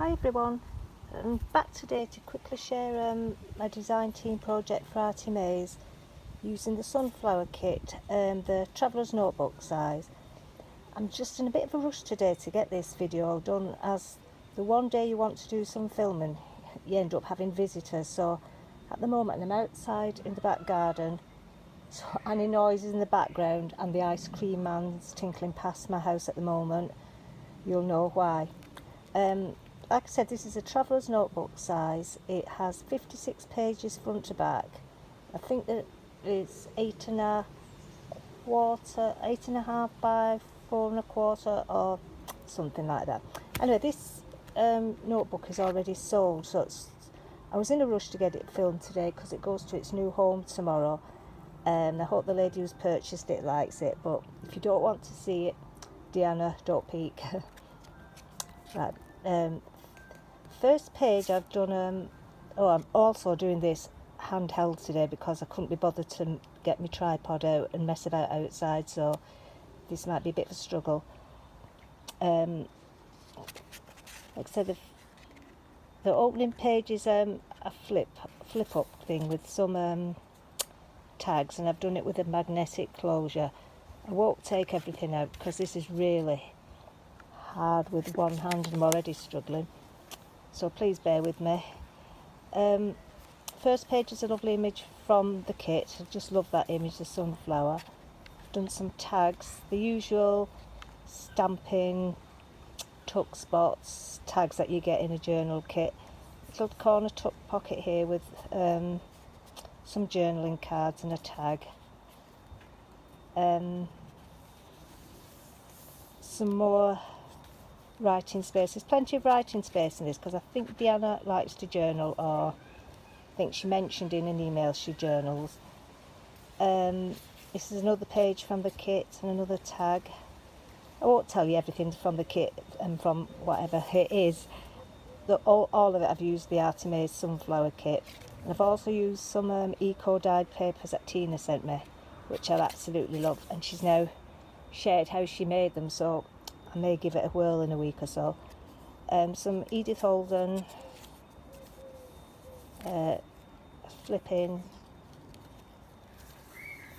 Hi everyone, I'm back today to quickly share my design team project for Artymaze using the sunflower kit and the traveller's notebook size. I'm just in a bit of a rush today to get this video done, as the one day you want to do some filming you end up having visitors. So at the moment I'm outside in the back garden, so any noises in the background and the ice cream man's tinkling past my house at the moment, you'll know why. Like I said, this is a traveller's notebook size. It has 56 pages front to back. I think that it's 8.5 by 4.25 or something like that. Anyway, this notebook is already sold, so I was in a rush to get it filmed today because it goes to its new home tomorrow. I hope the lady who's purchased it likes it, but if you don't want to see it, Deanna, don't peek. Right. First page I've done, I'm also doing this handheld today because I couldn't be bothered to get my tripod out and mess about outside, so this might be a bit of a struggle. Like I said, the opening page is a flip up thing with some tags, and I've done it with a magnetic closure. I won't take everything out because this is really hard with one hand and I'm already struggling, so please bear with me. First page is a lovely image from the kit. I just love that image, the sunflower. I've done some tags, the usual stamping, tuck spots, tags that you get in a journal kit. Little corner tuck pocket here with some journaling cards and a tag. Some more writing space. There's plenty of writing space in this because I think Deanna likes to journal, or I think she mentioned in an email she journals. This is another page from the kit and another tag. I won't tell you everything from the kit and from whatever it is. All of it I've used the Artymaze sunflower kit, and I've also used some eco-dyed papers that Tina sent me, which I absolutely love, and she's now shared how she made them, so I may give it a whirl in a week or so. Some Edith Holden flipping,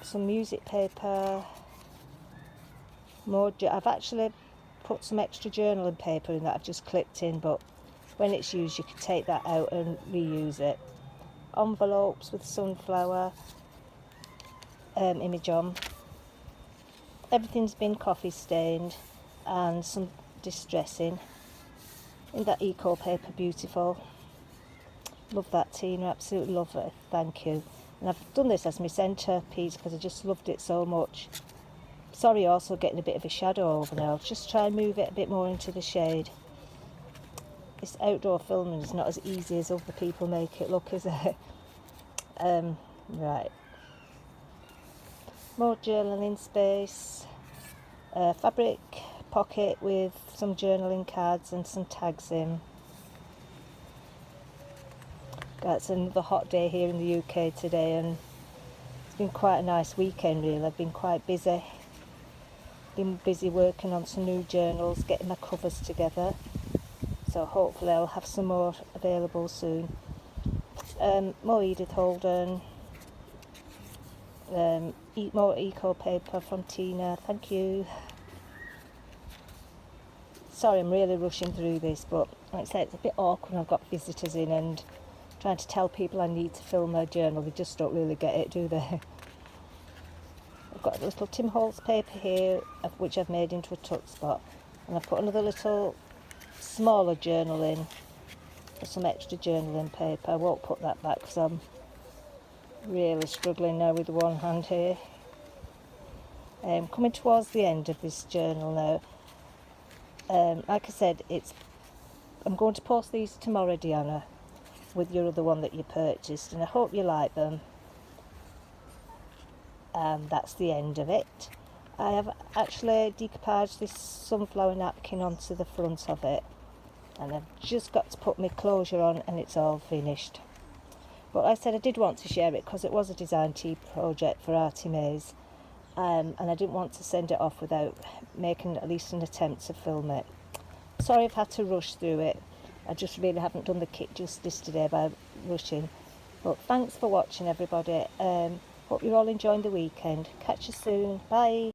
some music paper, more. I've actually put some extra journaling paper in that I've just clipped in, but when it's used you can take that out and reuse it. Envelopes with sunflower image on. Everything's been coffee stained, and some distressing. Isn't that eco paper beautiful? Love that, Tina, absolutely love it, thank you. And I've done this as my centrepiece because I just loved it so much. Sorry, also getting a bit of a shadow over now. I'll just try and move it a bit more into the shade. This outdoor filming is not as easy as other people make it look, is it? Right. More journaling space. Fabric pocket with some journaling cards and some tags in. It's another hot day here in the UK today, and it's been quite a nice weekend really. I've been quite busy. Been busy working on some new journals, getting my covers together, so hopefully I'll have some more available soon. More Edith Holden, more eco paper from Tina, thank you. Sorry, I'm really rushing through this, but like I say, it's a bit awkward when I've got visitors in and trying to tell people I need to film their journal. They just don't really get it, do they? I've got a little Tim Holtz paper here, which I've made into a tuck spot, and I've put another little smaller journal in with some extra journaling paper. I won't put that back because I'm really struggling now with one hand here. Coming towards the end of this journal now. Like I said, I'm going to post these tomorrow, Deanna, with your other one that you purchased, and I hope you like them. That's the end of it. I have actually decoupaged this sunflower napkin onto the front of it, and I've just got to put my closure on and it's all finished. But like I said, I did want to share it because it was a design team project for Artymaze, and I didn't want to send it off without making at least an attempt to film it. Sorry I've had to rush through it. I just really haven't done the kit justice today by rushing. But thanks for watching, everybody. Hope you're all enjoying the weekend. Catch you soon. Bye.